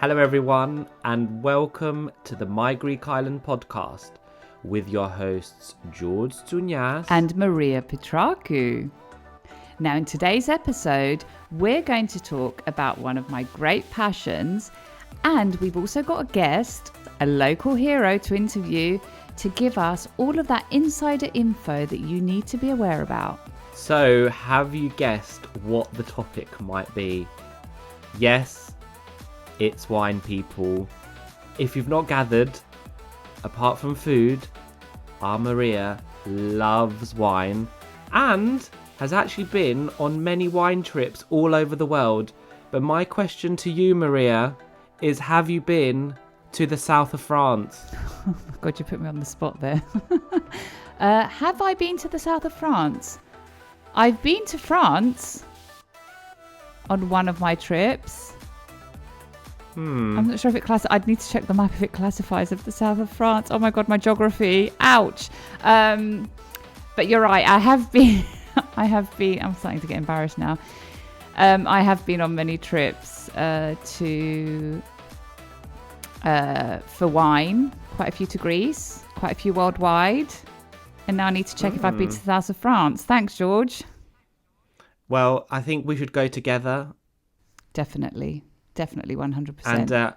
Hello everyone and welcome to the My Greek Island podcast with your hosts George Tsounyas and Maria Petrakou. Now in today's episode we're going to talk about one of my great passions, and we've also got a guest, a local hero to interview to give us all of that insider info that you need to be aware about. So have you guessed what the topic might be? Yes, it's wine, people. If you've not gathered, apart from food, our Maria loves wine and has actually been on many wine trips all over the world. But my question to you, Maria, is have you been to the south of France? Oh my God, you put me on the spot there. Have I been to the south of France? I've been to France on one of my trips. I'm not sure if it I'd need to check the map if it classifies as the south of France. Oh my God, my geography. Ouch. But you're right. I have been. I'm starting to get embarrassed now. I have been on many trips for wine. Quite a few to Greece. Quite a few worldwide. And now I need to check if I've been to the south of France. Thanks, George. Well, I think we should go together. Definitely 100%. And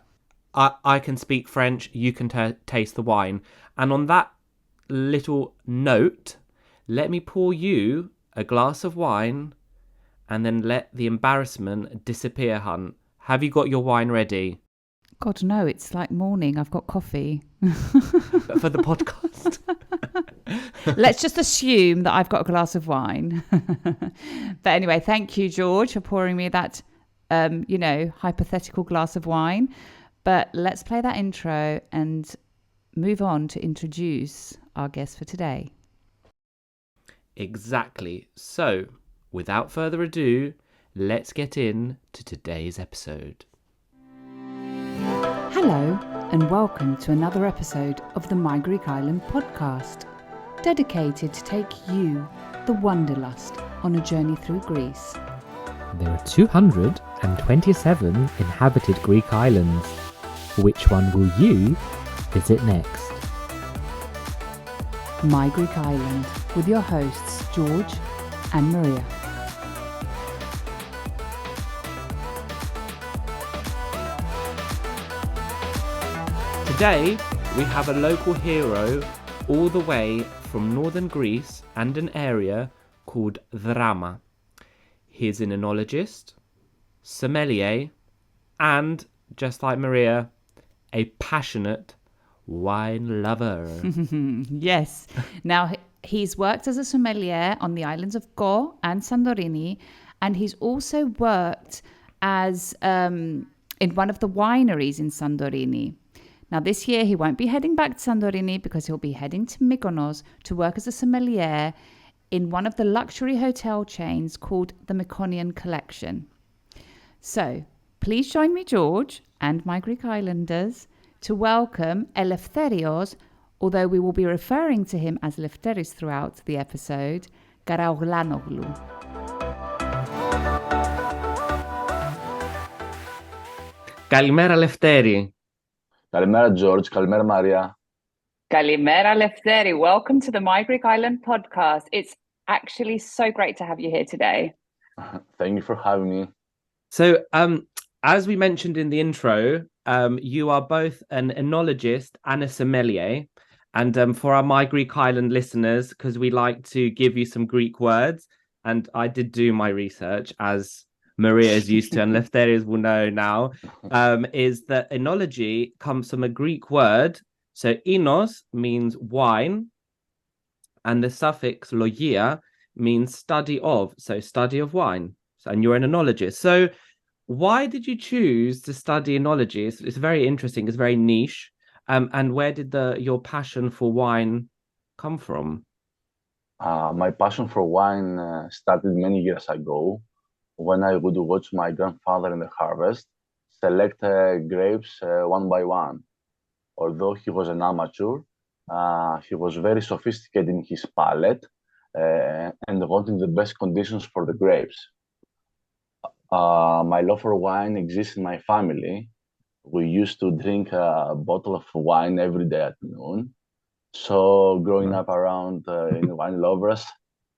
I can speak French, you can taste the wine. And on that little note, let me pour you a glass of wine and then let the embarrassment disappear, hun. Have you got your wine ready? God, no, it's like morning. I've got coffee. For the podcast? Let's just assume that I've got a glass of wine. But anyway, thank you, George, for pouring me that, hypothetical glass of wine. But let's play that intro and move on to introduce our guest for today. Exactly. So, without further ado, let's get in to today's episode. Hello, and welcome to another episode of the My Greek Island podcast, dedicated to take you, the wanderlust, on a journey through Greece. There are 227 inhabited Greek islands. Which one will you visit next? My Greek Island, with your hosts George and Maria. Today, we have a local hero all the way from northern Greece and an area called Drama. He's an oenologist, sommelier, and, just like Maria, a passionate wine lover. Yes. Now, he's worked as a sommelier on the islands of Kos and Santorini, and he's also worked as in one of the wineries in Santorini. Now, this year he won't be heading back to Santorini because he'll be heading to Mykonos to work as a sommelier in one of the luxury hotel chains called the Mykonos Collection. So, please join me, George, and my Greek Islanders, to welcome Eleftherios, although we will be referring to him as Lefteris throughout the episode, Karaouglanoglou. Kalimera Lefteri. Kalimera, George. Kalimera, Maria. Kalimera, Lefteri. Welcome to the My Greek Island podcast. It's actually so great to have you here today. Thank you for having me. So, as we mentioned in the intro, you are both an oenologist and a sommelier. And for our My Greek Island listeners, because we like to give you some Greek words, and I did do my research, as Maria is used to, and Lefteris will know now, is that oenology comes from a Greek word. So inos means wine, and the suffix logia means study of, so study of wine. And you're an oenologist. So why did you choose to study oenology? It's very interesting. It's very niche. And where did your passion for wine come from? My passion for wine started many years ago when I would watch my grandfather in the harvest select grapes one by one. Although he was an amateur, he was very sophisticated in his palate and wanting the best conditions for the grapes. My love for wine exists in my family. we used to drink a bottle of wine every day at noon. So growing up around in wine lovers,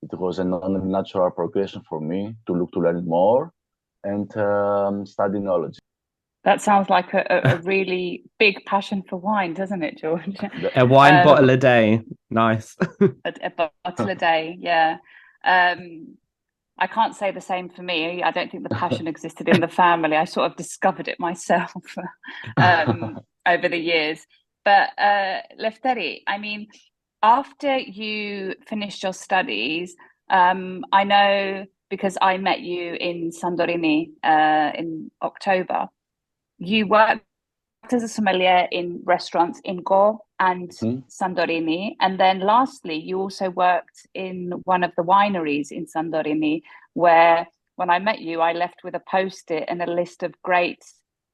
it was a natural progression for me to look to learn more and study enology. That sounds like a really big passion for wine, doesn't it, George? A wine bottle a day. Nice. A bottle a day, yeah. I can't say the same for me. I don't think the passion existed in the family. I sort of discovered it myself over the years. But Lefteri, I mean, after you finished your studies, I know because I met you in Santorini in October, you worked as a sommelier in restaurants in Go and Santorini. And then lastly, you also worked in one of the wineries in Santorini, where when I met you, I left with a post-it and a list of great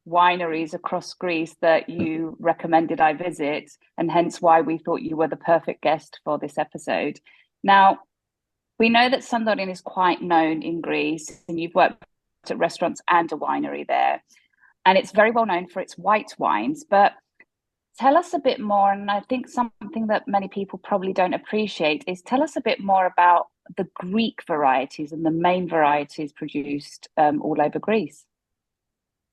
wineries across Greece that you recommended I visit, and hence why we thought you were the perfect guest for this episode. Now, we know that Santorini is quite known in Greece, and you've worked at restaurants and a winery there. And it's very well known for its white wines. But tell us a bit more, and I think something that many people probably don't appreciate is tell us a bit more about the Greek varieties and the main varieties produced all over Greece.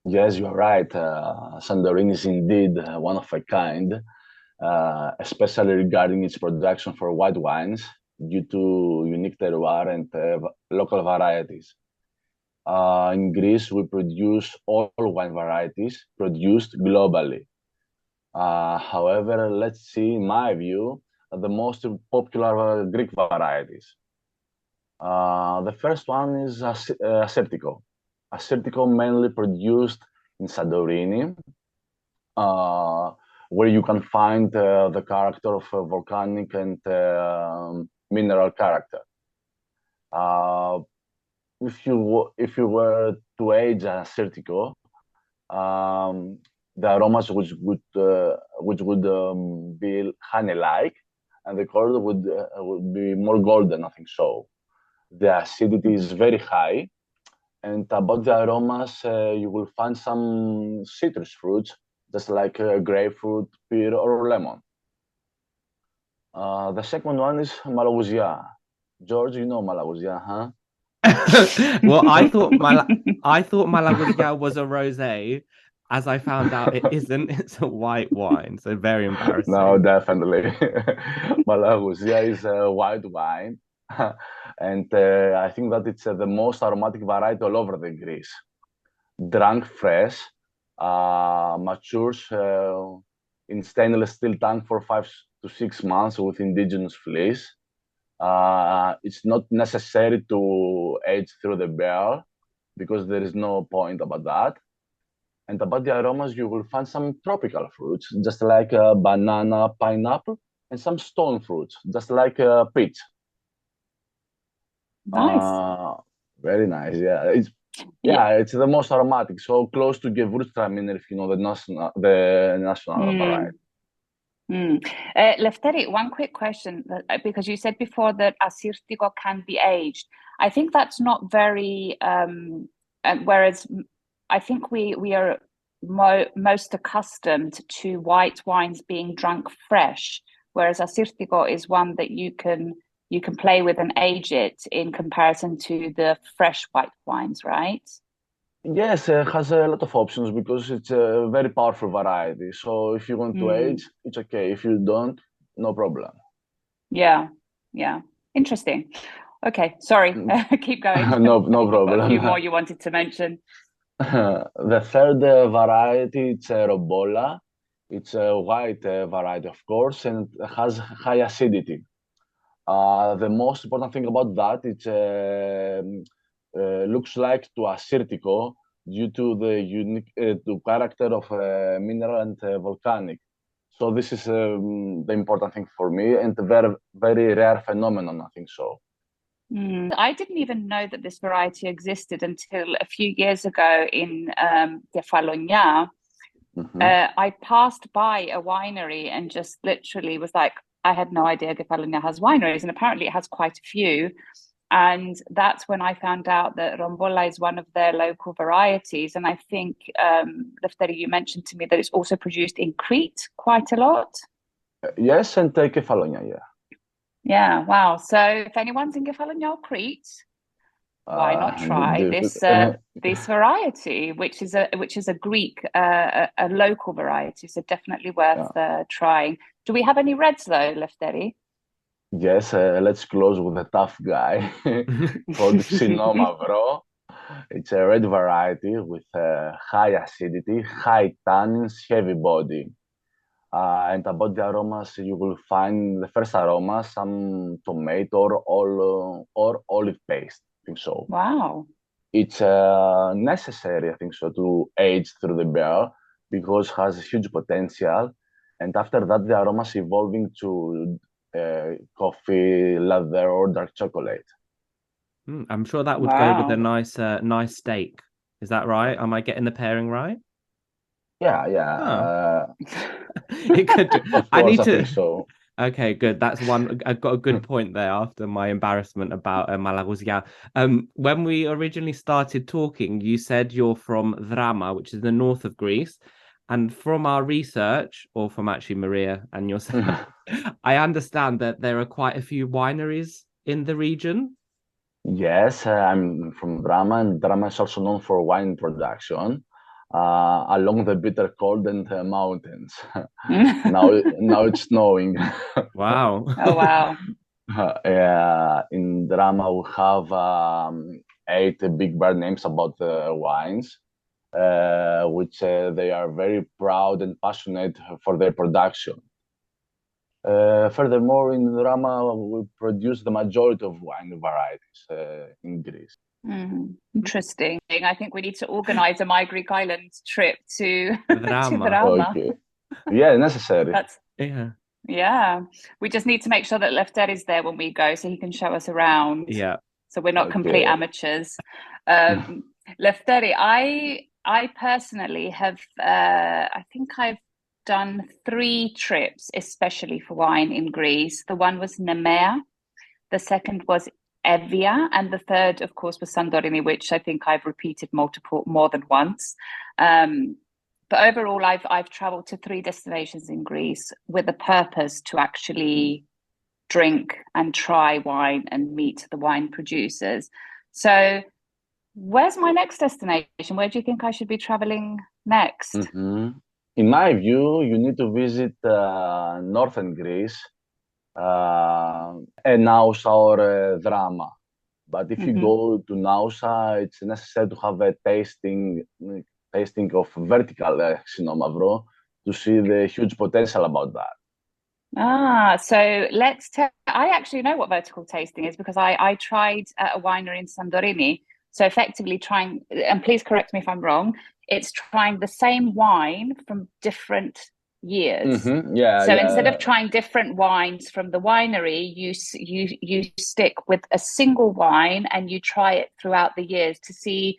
Yes, you are right. Santorini is indeed one of a kind, especially regarding its production for white wines due to unique terroir and local varieties. In Greece, we produce all wine varieties produced globally. However, let's see, in my view, the most popular Greek varieties. The first one is Assyrtiko. Assyrtiko mainly produced in Santorini, where you can find the character of volcanic and mineral character. If you were to age Assyrtiko, the aromas which would be honey-like, and the color would be more golden, I think so. The acidity is very high, and about the aromas, you will find some citrus fruits, just like grapefruit, pear, or lemon. The second one is Malagousia. George, you know Malagousia, huh? Well, I thought Malagousia was a rosé. As I found out, it isn't. It's a white wine, so very embarrassing. No, definitely. Malagousia is a white wine, and I think that it's the most aromatic variety all over the Greece. Drunk fresh, matures in stainless steel tank for 5 to 6 months with indigenous fleece. It's not necessary to age through the barrel because there is no point about that. And about the aromas, you will find some tropical fruits, just like banana, pineapple, and some stone fruits, just like peach. Nice. Very nice. Yeah, it's the most aromatic, so close to Gewürztraminer, if you know the national variety. Lefteri, one quick question, because you said before that Assyrtiko can be aged. I think that's not very, whereas I think we are most accustomed to white wines being drunk fresh, whereas Assyrtiko is one that you can play with and age it in comparison to the fresh white wines, right? Yes, it has a lot of options because it's a very powerful variety. So if you want to age, it's okay. If you don't, no problem. Yeah. Interesting. Okay, sorry. Keep going. No problem. A few more you wanted to mention. The third variety, it's a Robola. It's a white variety, of course, and it has high acidity. The most important thing about that, it looks like to Assyrtiko due to the unique character of mineral and volcanic. So this is the important thing for me, and a very, very rare phenomenon, I think so. I didn't even know that this variety existed until a few years ago in Kefalonia. I passed by a winery and just literally was like, I had no idea Kefalonia has wineries, and apparently it has quite a few. And that's when I found out that Rombola is one of their local varieties. And I think, Lefteri, you mentioned to me that it's also produced in Crete quite a lot. Yes, and Kefalonia, yeah. Yeah, wow. So if anyone's in Kefalonia or Crete, why not try this variety, which is a Greek, a local variety. So definitely worth trying. Do we have any reds though, Lefteri? Yes, let's close with a tough guy called Xenomavro. It's a red variety with high acidity, high tannins, heavy body. And about the aromas, you will find the first aroma, some tomato or olive paste. I think so. Wow. It's necessary, I think so, to age through the beer because it has huge potential. And after that, the aromas evolving to coffee, leather, or dark chocolate. I'm sure that would go with a nice steak. Is that right? Am I getting the pairing right? Yeah. It could do. Of course, I think so. Okay, good. That's one. I've got a good point there after my embarrassment about Malagousia. When we originally started talking, you said you're from Drama, which is the north of Greece. And from our research, or from actually Maria and yourself, I understand that there are quite a few wineries in the region. Yes, I'm from Drama, and Drama is also known for wine production along the bitter cold and mountains. now it's snowing. Wow. Oh, wow. In Drama, we have 8 big brand names about the wines, which they are very proud and passionate for their production. Furthermore, in Drama, we produce the majority of wine varieties in Greece. Interesting. I think we need to organize a My Greek Islands trip to Drama. Drama. Okay. Yeah, necessary. Yeah. We just need to make sure that Lefteris is there when we go so he can show us around. Yeah. So we're not complete amateurs. Lefteri, I personally have, I think I've done 3 trips, especially for wine in Greece. The one was Nemea, the second was Evia, and the third, of course, was Santorini, which I think I've repeated more than once. But overall, I've traveled to 3 destinations in Greece with the purpose to actually drink and try wine and meet the wine producers. So where's my next destination? Where do you think I should be traveling next? In my view, you need to visit northern Greece, Nausa or Drama. But if you go to Nausa, it's necessary to have a tasting of vertical Xenomavro to see the huge potential about that. So I actually know what vertical tasting is because I tried at a winery in Santorini. So effectively trying, and please correct me if I'm wrong, it's trying the same wine from different years. Instead of trying different wines from the winery, you stick with a single wine and you try it throughout the years to see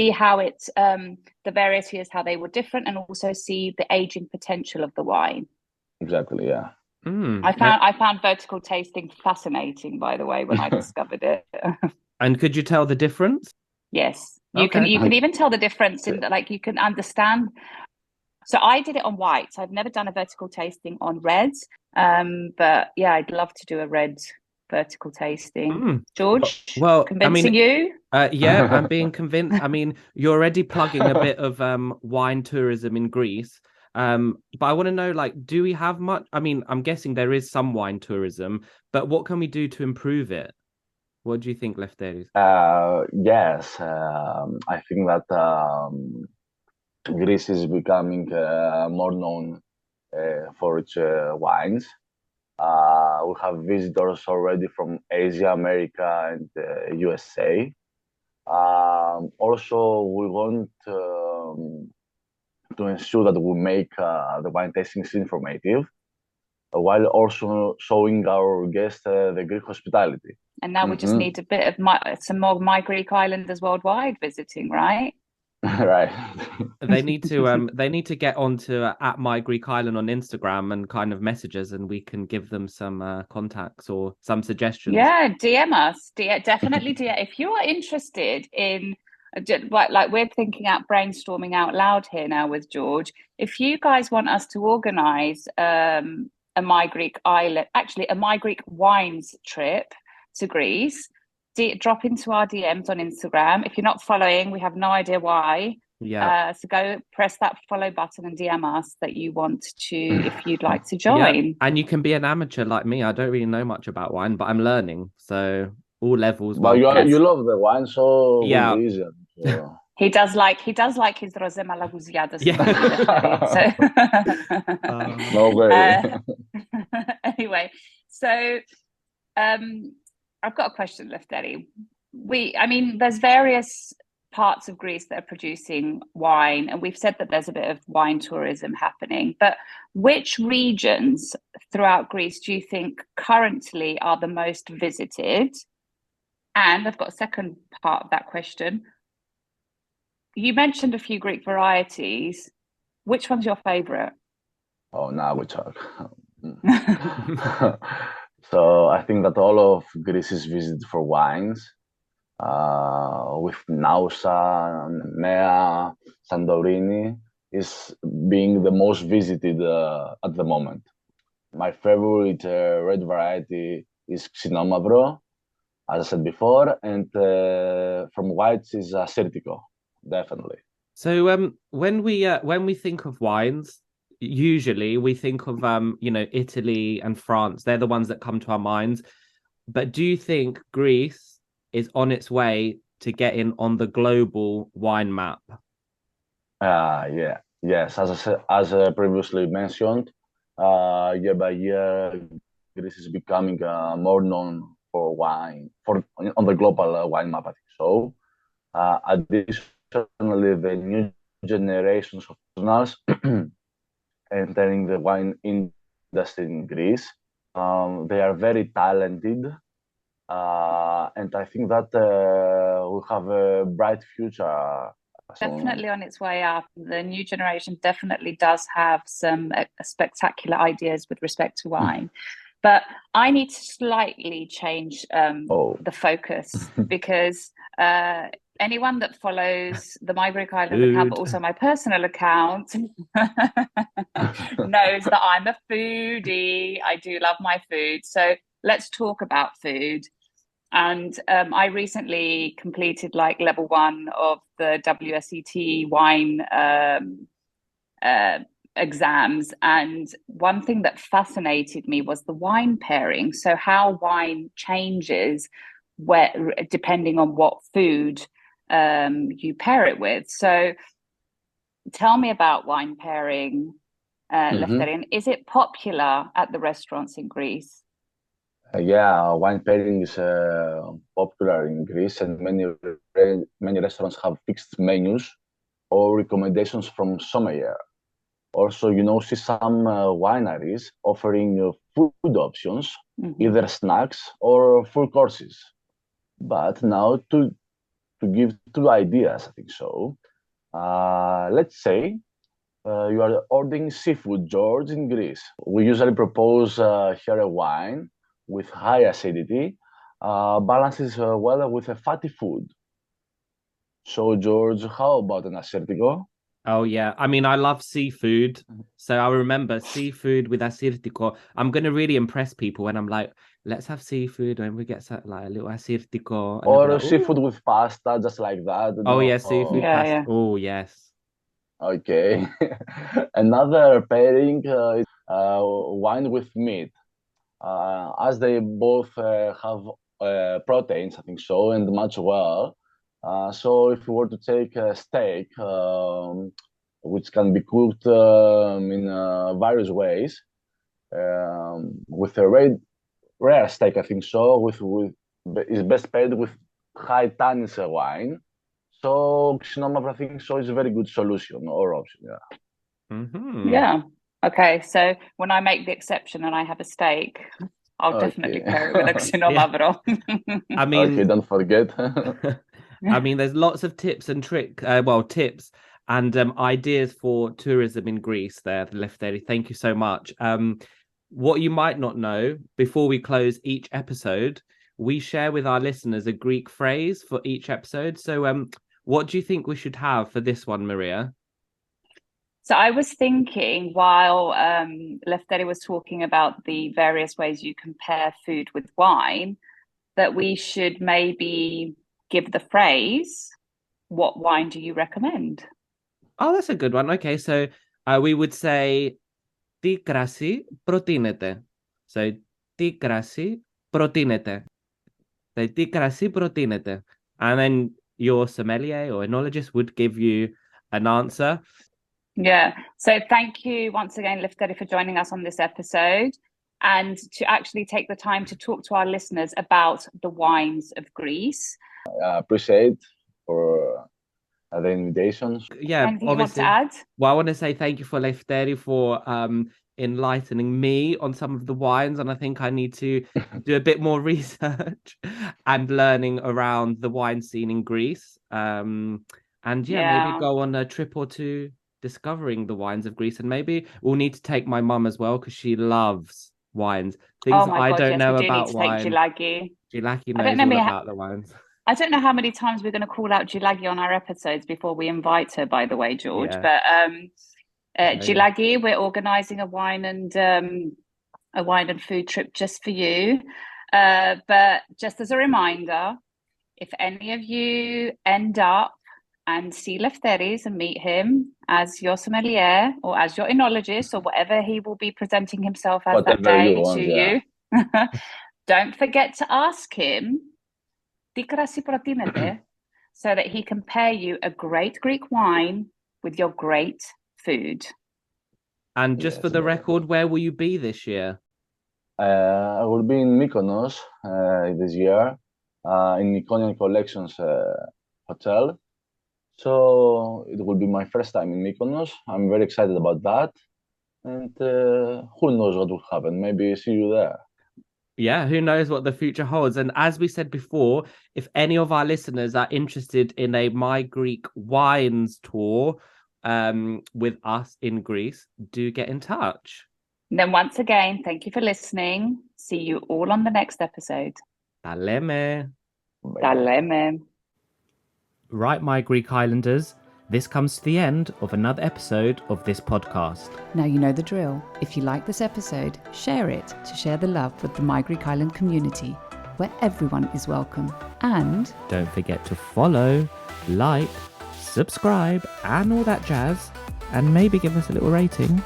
how it's the varieties, how they were different, and also see the aging potential of the wine. Exactly, yeah. I found vertical tasting fascinating, by the way, when I discovered it. And could you tell the difference? Yes, you can even tell the difference in like you can understand. So I did it on whites. I've never done a vertical tasting on reds. But yeah, I'd love to do a red vertical tasting. George, well, convincing you? Yeah, I'm being convinced. I mean, you're already plugging a bit of wine tourism in Greece. But I want to know, like, do we have much? I mean, I'm guessing there is some wine tourism, but what can we do to improve it? What do you think, Lefteris? Yes, I think that Greece is becoming more known for its wines. We have visitors already from Asia, America, and USA. Also, we want to ensure that we make the wine tastings informative, while also showing our guests the Greek hospitality. And now we just need a bit of some more My Greek Islanders worldwide visiting, right? Right. They need to get onto at My Greek Island on Instagram and kind of message us, and we can give them some contacts or some suggestions. Yeah, DM us. Definitely DM. If you are interested in, like we're thinking out, brainstorming out loud here now with George. If you guys want us to organise a My Greek Island, actually a My Greek wines trip to Greece, drop into our DMs on Instagram. If you're not following, we have no idea why. Yeah. So go press that follow button and DM us that you want to, if you'd like to Yeah. join. And you can be an amateur like me. I don't really know much about wine, but I'm learning. So all levels. But you love the wine, so it Yeah. will be easier. So. He does like his rosé malagousiadas. Yeah. No way. Anyway, so I've got a question, Lefteri. There's various parts of Greece that are producing wine, and we've said that there's a bit of wine tourism happening. But which regions throughout Greece do you think currently are the most visited? And I've got a second part of that question. You mentioned a few Greek varieties. Which one's your favorite? Oh, now we talk. So I think that all of Greece is visited for wines, with Nausa, Nea, Santorini is being the most visited at the moment. My favorite red variety is Xinomavro, as I said before, and from whites is Assyrtiko, definitely. So when we think of wines, usually we think of Italy and France. They're the ones that come to our minds. But do you think Greece is on its way to getting on the global wine map? Yeah, yes. As I previously mentioned, year by year, Greece is becoming more known for wine on the global wine map. I think so. Additionally, the new generations of professionals entering the wine industry in Greece, they are very talented, and I think that we have a bright future. Definitely on its way up. The new generation definitely does have some spectacular ideas with respect to wine. But I need to slightly change the focus because anyone that follows the My Greek Island account, but also my personal account, knows that I'm a foodie. I do love my food. So let's talk about food. And I recently completed like level 1 of the WSET wine exams. And one thing that fascinated me was the wine pairing. So how wine changes depending on what food you pair it with. So tell me about wine pairing, Lefteris. Is it popular at the restaurants in Greece? Yeah, wine pairing is popular in Greece, and many restaurants have fixed menus or recommendations from sommelier. Also, see some wineries offering food options, either snacks or full courses. But now to give 2 ideas, I think so. Let's say you are ordering seafood, George, in Greece. We usually propose here a wine with high acidity, balances well with a fatty food. So, George, how about an Assyrtiko? Oh, yeah. I mean, I love seafood. So I remember seafood with Assyrtiko. I'm going to really impress people when I'm like, let's have seafood and we get like a little Assyrtiko. Or like, seafood with pasta, just like that. Oh, yeah, seafood pasta. Yeah. Oh, yes. Okay. Another pairing is wine with meat. As they both have proteins, I think so, and match well. So if you were to take a steak, which can be cooked in various ways, with a rare steak, I think so, is best paired with high tannins wine. So Xinomavro, I think so, is a very good solution or option. Yeah. Yeah. Okay, so when I make the exception and I have a steak, I'll definitely pair it with a Xinomavro. I mean, okay, don't forget. I mean, there's lots of tips and tips and ideas for tourism in Greece there, Lefteris. Thank you so much. What you might not know, before we close each episode, we share with our listeners a Greek phrase for each episode. So what do you think we should have for this one, Maria? So I was thinking while Lefteris was talking about the various ways you compare food with wine, that we should maybe give the phrase, what wine do you recommend? Oh, that's a good one. Okay, so we would say, τι κρασί προτείνετε. So, τι κρασί προτείνετε. So, τι κρασί προτείνετε. And then your sommelier or enologist would give you an answer. Yeah. So thank you once again, Lefteris, for joining us on this episode and to actually take the time to talk to our listeners about the wines of Greece. I appreciate for the invitations. Yeah, Anything obviously. You want to add? Well, I want to say thank you for Lefteris for enlightening me on some of the wines, and I think I need to do a bit more research and learning around the wine scene in Greece. Maybe go on a trip or two discovering the wines of Greece, and maybe we'll need to take my mum as well because she loves wines. Things I don't know about wine. Gilagi knows all about the wines. I don't know how many times we're going to call out Gilagi on our episodes before we invite her, by the way, George. Yeah. But Gilagi, we're organising a wine and food trip just for you. But just as a reminder, if any of you end up and see Lefteris and meet him as your sommelier or as your enologist or whatever he will be presenting himself as that day you, don't forget to ask him τι κρασί προτείνετε, so that he can pair you a great Greek wine with your great food. And just for the record, where will you be this year? I will be in Mykonos this year, in Mykonos Collections Hotel. So it will be my first time in Mykonos. I'm very excited about that. And who knows what will happen? Maybe see you there. Yeah, who knows what the future holds. And as we said before, if any of our listeners are interested in a My Greek Wines tour with us in Greece, do get in touch. And then once again, thank you for listening. See you all on the next episode. Ta leme. Ta leme. Right, my Greek Islanders, this comes to the end of another episode of this podcast. Now you know the drill. If you like this episode, share it to share the love with the My Greek Island community, where everyone is welcome. And don't forget to follow, like, subscribe, and all that jazz. And maybe give us a little rating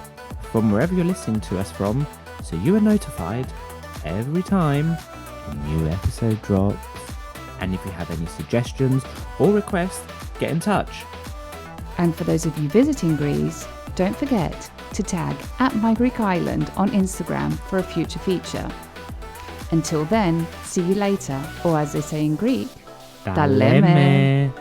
from wherever you're listening to us from, so you are notified every time a new episode drops. And if you have any suggestions or requests, get in touch. And for those of you visiting Greece, don't forget to tag @MyGreekIsland on Instagram for a future feature. Until then, see you later, or as they say in Greek, Ta leme.